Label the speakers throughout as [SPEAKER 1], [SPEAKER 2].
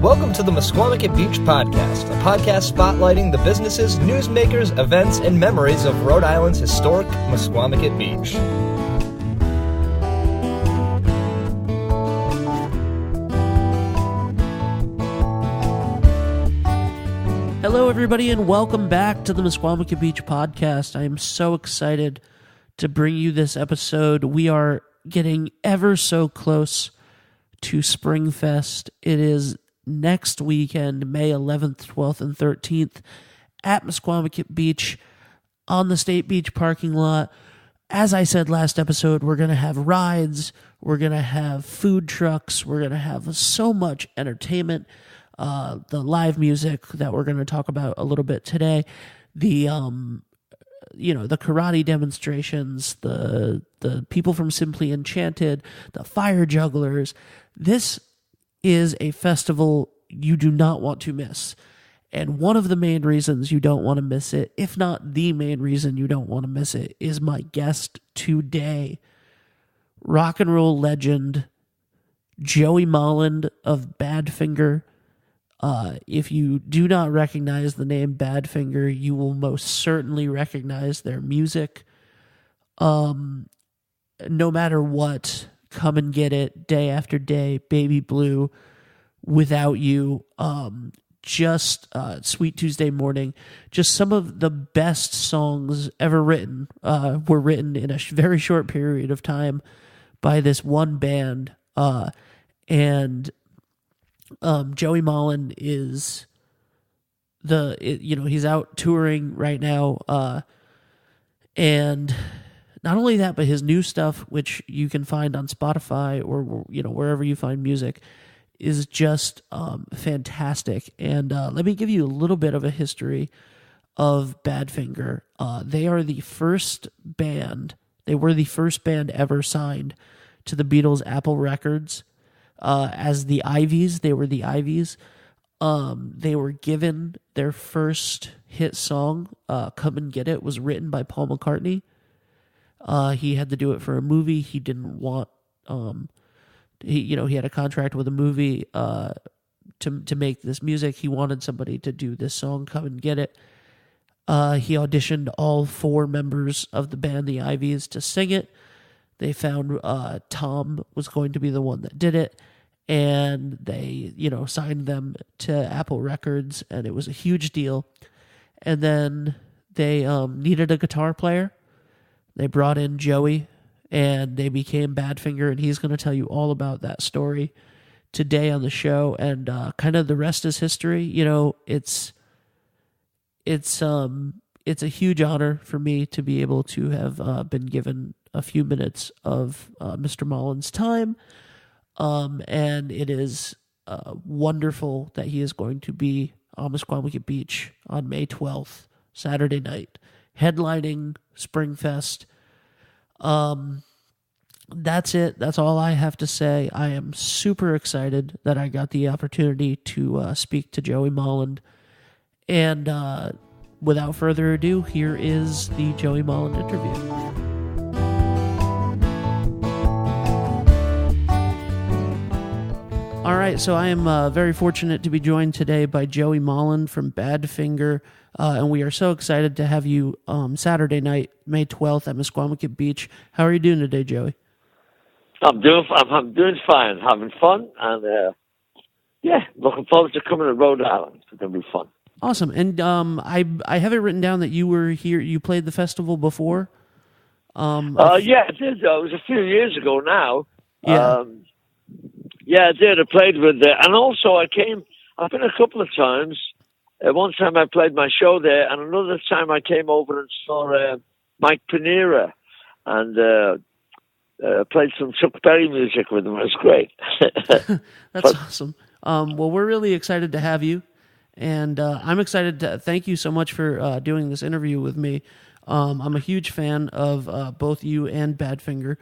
[SPEAKER 1] Welcome to the Mesquamaket Beach Podcast, a podcast spotlighting the businesses, newsmakers, events, and memories of Rhode Island's historic Mesquamaket Beach.
[SPEAKER 2] Hello, everybody, and welcome back to the Mesquamaket Beach Podcast. I am so excited to bring you this episode. We are getting ever so close to Springfest. It is next weekend, May 11th, 12th, and 13th at Mesquamaket Beach on the State Beach parking lot. As I said last episode, we're going to have rides, we're going to have food trucks, we're going to have so much entertainment, the live music that we're going to talk about a little bit today, the karate demonstrations, the people from Simply Enchanted, the fire jugglers. This is a festival you do not want to miss. And one of the main reasons you don't want to miss it, if not the main reason you don't want to miss it, is my guest today, rock and roll legend, Joey Molland of Badfinger. If you do not recognize the name Badfinger, you will most certainly recognize their music. No matter what, Come and Get It, Day After Day, Baby Blue, Without You, Sweet Tuesday Morning, just some of the best songs ever written were written in a very short period of time by this one band. And Joey Molland is he's out touring right now, and not only that, but his new stuff, which you can find on Spotify or wherever you find music, is just fantastic. And let me give you a little bit of a history of Badfinger. They are the first band. They were the first band ever signed to the Beatles Apple Records as the Ivies. They were the Ivies. They were given their first hit song, "Come and Get It," was written by Paul McCartney. He had to do it for a movie. He didn't want, he had a contract with a movie to make this music. He wanted somebody to do this song, "Come and Get It." He auditioned all four members of the band, the Ivies, to sing it. They found Tom was going to be the one that did it, and they, signed them to Apple Records, and it was a huge deal. And then they needed a guitar player. They brought in Joey, and they became Badfinger, and he's going to tell you all about that story today on the show. And kind of the rest is history. It's a huge honor for me to be able to have been given a few minutes of Mr. Molland's time, and it is wonderful that he is going to be on Mesquamaket Beach on May 12th, Saturday night, headlining Springfest. That's it. That's all I have to say. I am super excited that I got the opportunity to speak to Joey Molland. And without further ado, here is the Joey Molland interview. All right, so I am very fortunate to be joined today by Joey Molland from Badfinger, and we are so excited to have you Saturday night, May 12th at Mesquamaket Beach. How are you doing today, Joey?
[SPEAKER 3] I'm doing fine, having fun, and looking forward to coming to Rhode Island. It's going to be fun.
[SPEAKER 2] Awesome, and I have it written down that you were here. You played the festival before.
[SPEAKER 3] Yeah, I did. It was a few years ago now.
[SPEAKER 2] Yeah.
[SPEAKER 3] Yeah, I did. I played with there. And also I've been a couple of times. One time I played my show there, and another time I came over and saw Mike Panera and played some Chuck Berry music with him. It was great.
[SPEAKER 2] That's awesome. Well, we're really excited to have you, and I'm excited to thank you so much for doing this interview with me. I'm a huge fan of both you and Badfinger.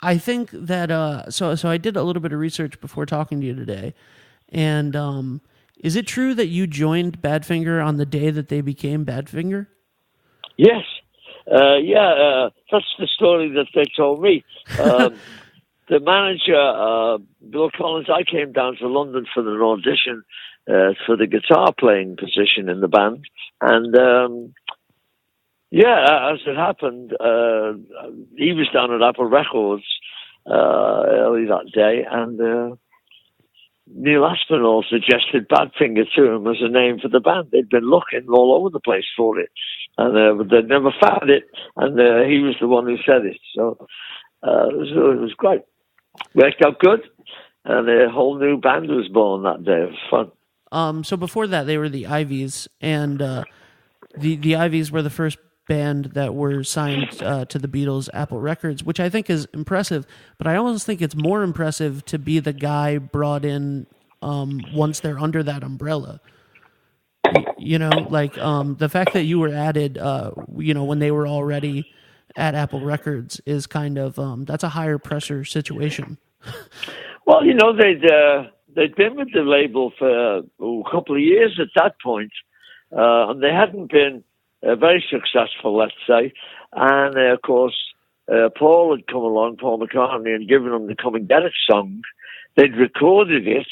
[SPEAKER 2] I think that so I did a little bit of research before talking to you today, and is it true that you joined Badfinger on the day that they became Badfinger?
[SPEAKER 3] Yes. That's the story that they told me. the manager, Bill Collins, I came down to London for an audition for the guitar playing position in the band. And, as it happened, he was down at Apple Records early that day, and Neil Aspinall suggested Badfinger to him as a name for the band. They'd been looking all over the place for it, and they'd never found it, and he was the one who said it. So it was great. Worked out good, and a whole new band was born that day. It was
[SPEAKER 2] fun. So before that, they were the Ivies, and the Ivies were the first band that were signed to the Beatles Apple Records, which I think is impressive, but I almost think it's more impressive to be the guy brought in once they're under that umbrella. The fact that you were added, when they were already at Apple Records is kind of, that's a higher pressure situation.
[SPEAKER 3] Well, they'd been with the label for a couple of years at that point, and they hadn't been very successful, let's say. And, of course, Paul had come along, Paul McCartney, and given them the Come and Get It song. They'd recorded it,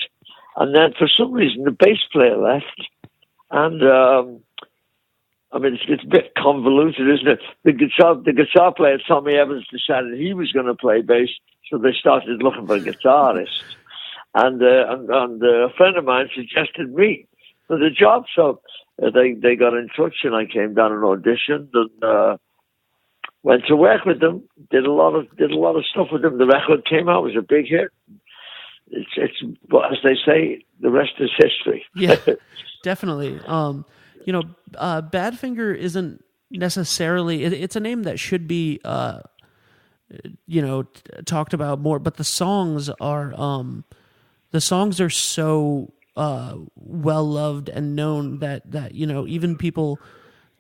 [SPEAKER 3] and then for some reason the bass player left. And, it's a bit convoluted, isn't it? The guitar player, Tommy Evans, decided he was going to play bass, so they started looking for a guitarist. And a friend of mine suggested me for the job, so they got in touch, and I came down and auditioned, and went to work with them. Did a lot of stuff with them. The record came out; it was a big hit. It's but as they say, the rest is history.
[SPEAKER 2] Yeah, definitely. Badfinger isn't necessarily. It's a name that should be, talked about more. But the songs are so well loved and known that even people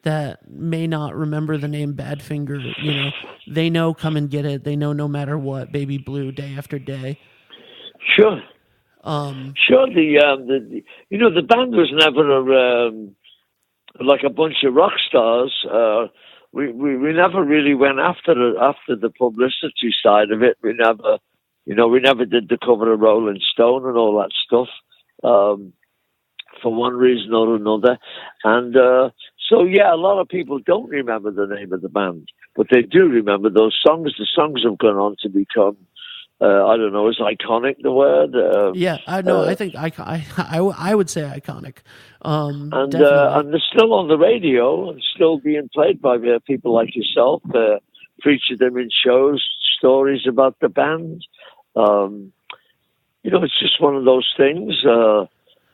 [SPEAKER 2] that may not remember the name Badfinger, they know Come and Get It. They know No Matter What, Baby Blue, Day After Day.
[SPEAKER 3] Sure. Sure. The band was never like a bunch of rock stars. We never really went after the publicity side of it. We never did the cover of Rolling Stone and all that stuff. For one reason or another. And so, a lot of people don't remember the name of the band, but they do remember those songs. The songs have gone on to become, I don't know, is iconic the word?
[SPEAKER 2] I know. I think I would say iconic.
[SPEAKER 3] And they're still on the radio and still being played by people like yourself. Feature them in shows, stories about the band. It's just one of those things.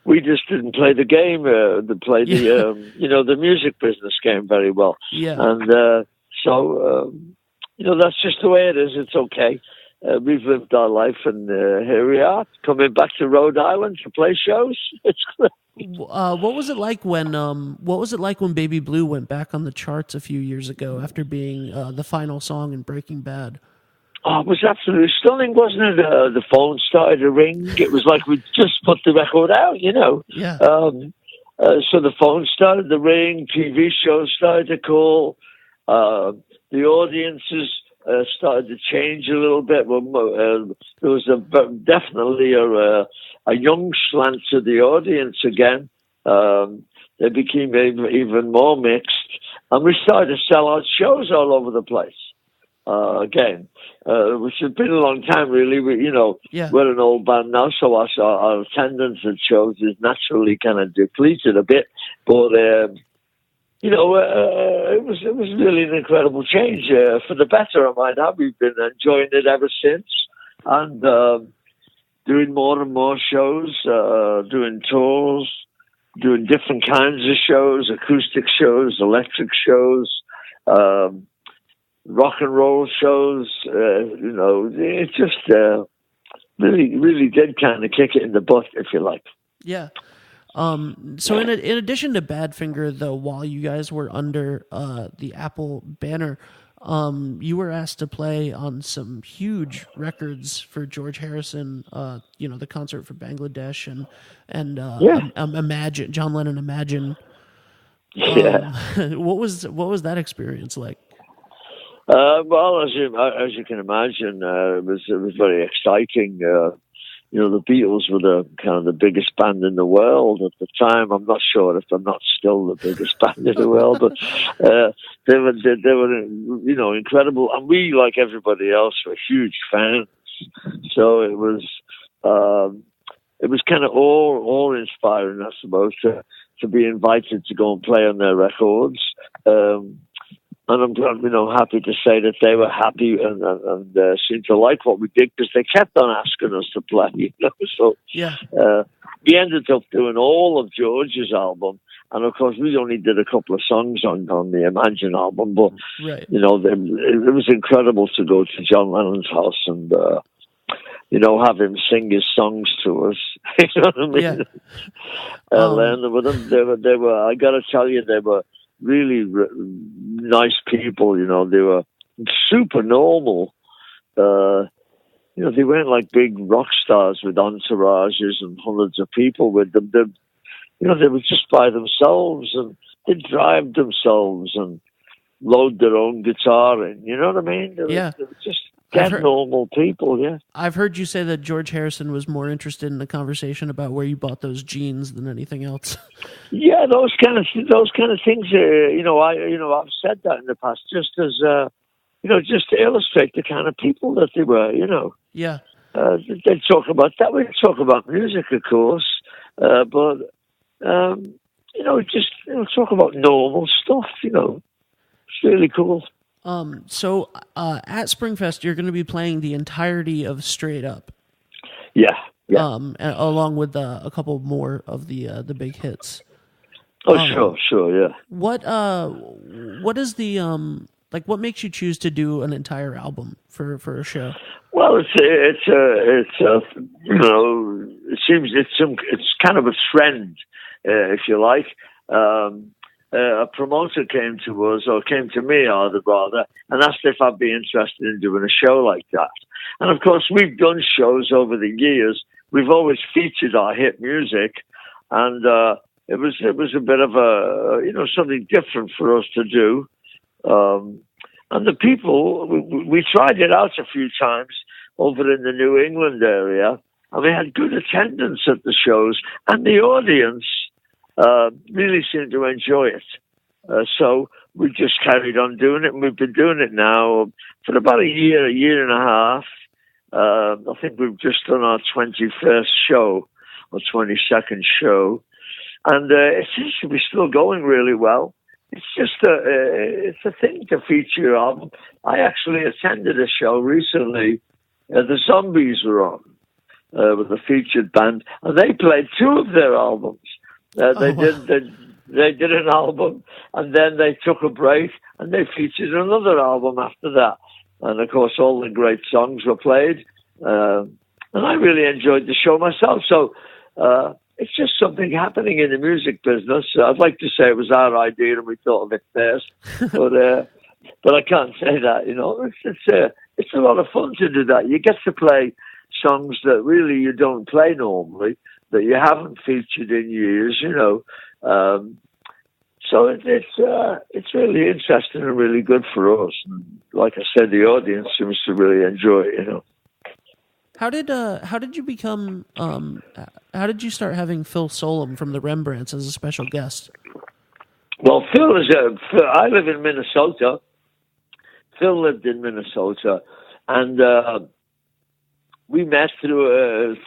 [SPEAKER 3] We just didn't play the game, the music business game very well.
[SPEAKER 2] Yeah.
[SPEAKER 3] And that's just the way it is. It's okay. We've lived our life, and here we are, coming back to Rhode Island to play shows. It's great.
[SPEAKER 2] What was it like when Baby Blue went back on the charts a few years ago after being the final song in Breaking Bad?
[SPEAKER 3] Oh, it was absolutely stunning, wasn't it? The phone started to ring. It was like we just put the record out,
[SPEAKER 2] Yeah.
[SPEAKER 3] So the phone started to ring. TV shows started to call. The audiences started to change a little bit. There was definitely a young slant to the audience again. They became even more mixed. And we started to sell out shows all over the place. Again, which has been a long time, really. We're an old band now, so our attendance at shows is naturally kind of depleted a bit. But it was really an incredible change for the better. I might add. We've been enjoying it ever since, and doing more and more shows, doing tours, doing different kinds of shows, acoustic shows, electric shows. Rock and roll shows, it just really, really did kind of kick it in the butt, if you like.
[SPEAKER 2] Yeah. So in addition to Badfinger, though, while you guys were under the Apple banner, you were asked to play on some huge records for George Harrison, the concert for Bangladesh and Imagine, John Lennon Imagine.
[SPEAKER 3] Yeah.
[SPEAKER 2] What was that experience like?
[SPEAKER 3] Well, as you can imagine, it was very exciting. The Beatles were the kind of the biggest band in the world at the time. I'm not sure if they're not still the biggest band in the world, but they were incredible. And we, like everybody else, were huge fans. So it was kind of all inspiring, I suppose, to be invited to go and play on their records. And I'm happy to say that they were happy and seemed to like what we did, because they kept on asking us to play. So
[SPEAKER 2] yeah,
[SPEAKER 3] we ended up doing all of George's album, and of course we only did a couple of songs on the Imagine album. But
[SPEAKER 2] right.
[SPEAKER 3] It was incredible to go to John Lennon's house and have him sing his songs to us. You know what I mean?
[SPEAKER 2] Yeah.
[SPEAKER 3] Learn with them. They were. I got to tell you, they were really nice people. They were super normal. They weren't like big rock stars with entourages and hundreds of people with them. They were just by themselves, and they drive themselves and load their own guitar in. You know what I mean? They were just normal people. Yeah.
[SPEAKER 2] I've heard you say that George Harrison was more interested in the conversation about where you bought those jeans than anything else.
[SPEAKER 3] Yeah, those kind of things. I've said that in the past, just as just to illustrate the kind of people that they were.
[SPEAKER 2] Yeah.
[SPEAKER 3] They'd talk about that. We'd talk about music, of course, but just talk about normal stuff. It's really cool.
[SPEAKER 2] So at Springfest, you're going to be playing the entirety of Straight Up.
[SPEAKER 3] Yeah.
[SPEAKER 2] Along with a couple more of the big hits.
[SPEAKER 3] Oh, sure, yeah.
[SPEAKER 2] What is the what makes you choose to do an entire album for a show?
[SPEAKER 3] Well, it seems it's kind of a trend, if you like. A promoter came to me rather, and asked if I'd be interested in doing a show like that. And of course, we've done shows over the years. We've always featured our hit music, and it was a bit of a something different for us to do. And the people, we tried it out a few times over in the New England area, and we had good attendance at the shows, and the audience really seemed to enjoy it. So we just carried on doing it, and we've been doing it now for about a year and a half. I think we've just done our 21st show, or 22nd show, and it seems to be still going really well. It's just it's a thing to feature your album. I actually attended a show recently. The Zombies were on with a featured band, and they played two of their albums. They did an album, and then they took a break, and they featured another album after that. And of course, all the great songs were played, and I really enjoyed the show myself. So it's just something happening in the music business. I'd like to say it was our idea, and we thought of it first, but I can't say that. It's a lot of fun to do that. You get to play songs that really you don't play normally, that you haven't featured in years, So it's really interesting and really good for us. And like I said, the audience seems to really enjoy it,
[SPEAKER 2] How did you become? How did you start having Phil Solem from the Rembrandts as a special guest?
[SPEAKER 3] Well, Phil I live in Minnesota. Phil lived in Minnesota, and we met through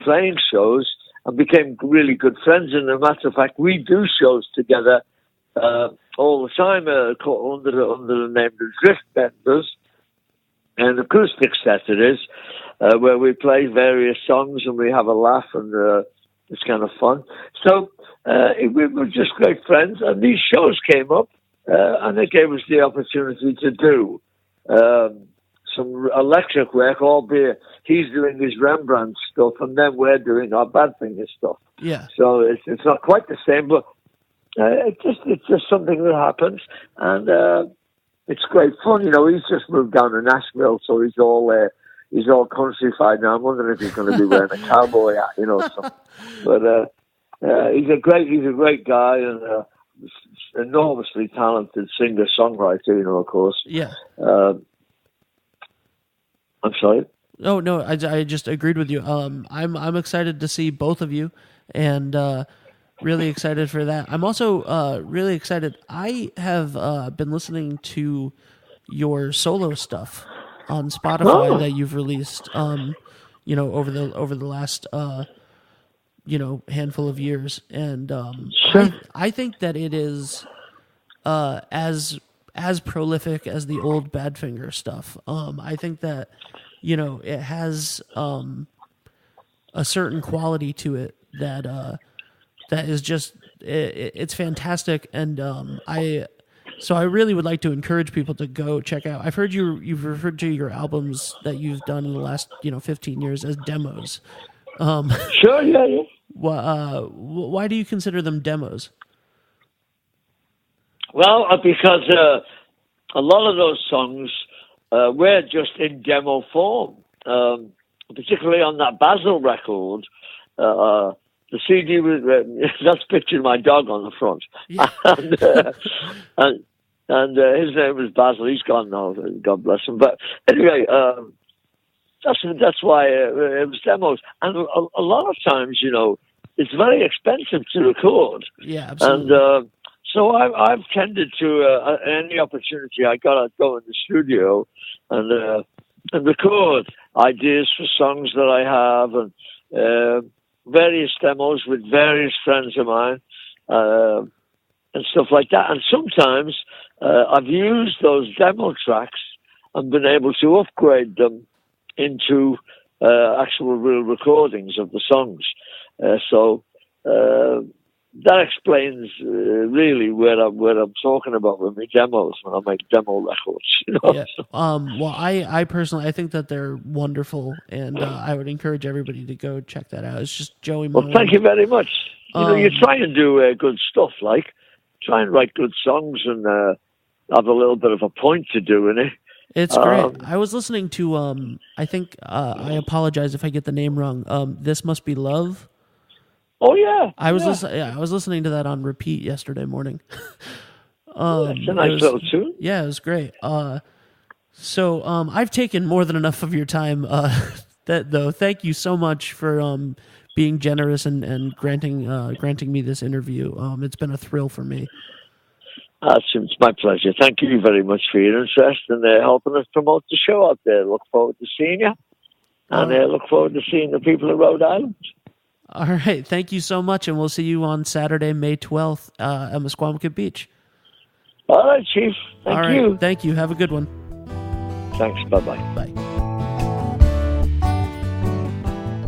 [SPEAKER 3] playing shows and became really good friends. And as a matter of fact, we do shows together all the time under the name of Drift Benders, an acoustic set it is, where we play various songs and we have a laugh, and it's kind of fun. So we were just great friends, and these shows came up, and it gave us the opportunity to do some electric work, albeit he's doing his Rembrandt stuff, and then we're doing our Badfinger stuff.
[SPEAKER 2] Yeah.
[SPEAKER 3] So it's not quite the same, but it's just something that happens, and it's great fun. He's just moved down to Nashville, so he's all countrified now. I'm wondering if he's going to be wearing a cowboy hat, But he's a great guy, and enormously talented singer-songwriter, of course.
[SPEAKER 2] Yeah.
[SPEAKER 3] I'm sorry?
[SPEAKER 2] Oh, no, I just agreed with you. I'm excited to see both of you, and really excited for that. I'm also really excited. I have been listening to your solo stuff on Spotify that you've released, over the last handful of years, and
[SPEAKER 3] Sure.
[SPEAKER 2] I think that it is as prolific as the old Badfinger stuff. I think that it has a certain quality to it that is just it's fantastic, and I really would like to encourage people to go check out. I've heard you've referred to your albums that you've done in the last 15 years as demos.
[SPEAKER 3] Sure, yeah.
[SPEAKER 2] Why do you consider them demos?
[SPEAKER 3] Well, because a lot of those songs were just in demo form, particularly on that Basil record. The CD was that's picturing my dog on the front,
[SPEAKER 2] yeah.
[SPEAKER 3] and his name was Basil. He's gone now. God bless him. But anyway, that's why it was demos, and a lot of times, it's very expensive to record.
[SPEAKER 2] Yeah, absolutely.
[SPEAKER 3] And so I've tended to any opportunity I got, I'd go in the studio and record ideas for songs that I have, and various demos with various friends of mine, and stuff like that. And sometimes I've used those demo tracks and been able to upgrade them into actual real recordings of the songs. So that explains really where I'm talking about with my demos when I make demo records.
[SPEAKER 2] Yeah. Well, I personally, I think that they're wonderful, and I would encourage everybody to go check that out. It's just Joey Molland.
[SPEAKER 3] Well, thank you very much. You try and do good stuff, like try and write good songs and have a little bit of a point to doing it.
[SPEAKER 2] It's great. I was listening to I think I apologize if I get the name wrong. This Must Be Love.
[SPEAKER 3] Oh yeah,
[SPEAKER 2] I was listening to that on repeat yesterday morning.
[SPEAKER 3] It's a nice little tune.
[SPEAKER 2] Yeah, it was great. So I've taken more than enough of your time. Thank you so much for being generous and granting me this interview. It's been a thrill for me.
[SPEAKER 3] It's my pleasure. Thank you very much for your interest and helping us promote the show out there. Look forward to seeing you, and look forward to seeing the people of Rhode Island.
[SPEAKER 2] All right. Thank you so much, and we'll see you on Saturday, May 12th at Musquamacut Beach.
[SPEAKER 3] All right, Chief. Thank you.
[SPEAKER 2] Thank you. Have a good one.
[SPEAKER 3] Thanks. Bye-bye.
[SPEAKER 2] Bye.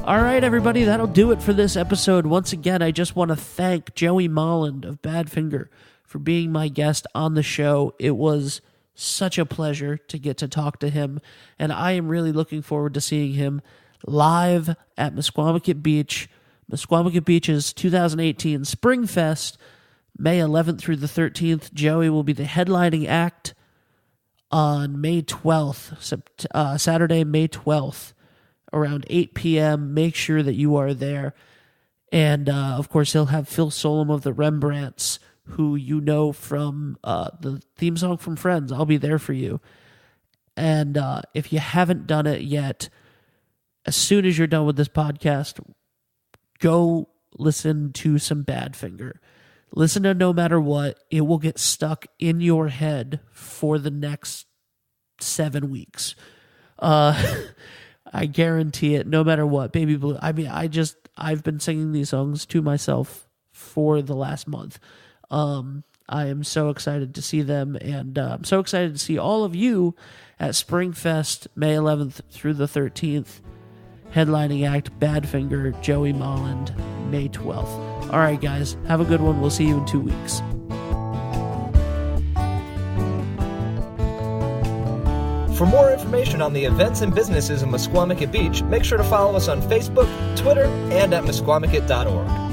[SPEAKER 2] All right, everybody. That'll do it for this episode. Once again, I just want to thank Joey Molland of Badfinger for being my guest on the show. It was such a pleasure to get to talk to him, and I am really looking forward to seeing him live at Musquamacut Beach. Musquamacut Beach's 2018 Springfest, May 11th through the 13th. Joey will be the headlining act on May 12th, Saturday, May 12th, around 8 p.m. Make sure that you are there. And, of course, he'll have Phil Solem of the Rembrandts, who you know from the theme song from Friends. I'll be there for you. And if you haven't done it yet, as soon as you're done with this podcast, go listen to some Badfinger. Listen to No Matter What. It will get stuck in your head for the next 7 weeks. I guarantee it. No Matter What. Baby Blue. I mean, I've been singing these songs to myself for the last month. I am so excited to see them, and I'm so excited to see all of you at Springfest, May 11th through the 13th. Headlining act, Badfinger, Joey Molland, May 12th. All right, guys, have a good one. We'll see you in 2 weeks.
[SPEAKER 1] For more information on the events and businesses in Musquamacut Beach, make sure to follow us on Facebook, Twitter, and at musquamacut.org.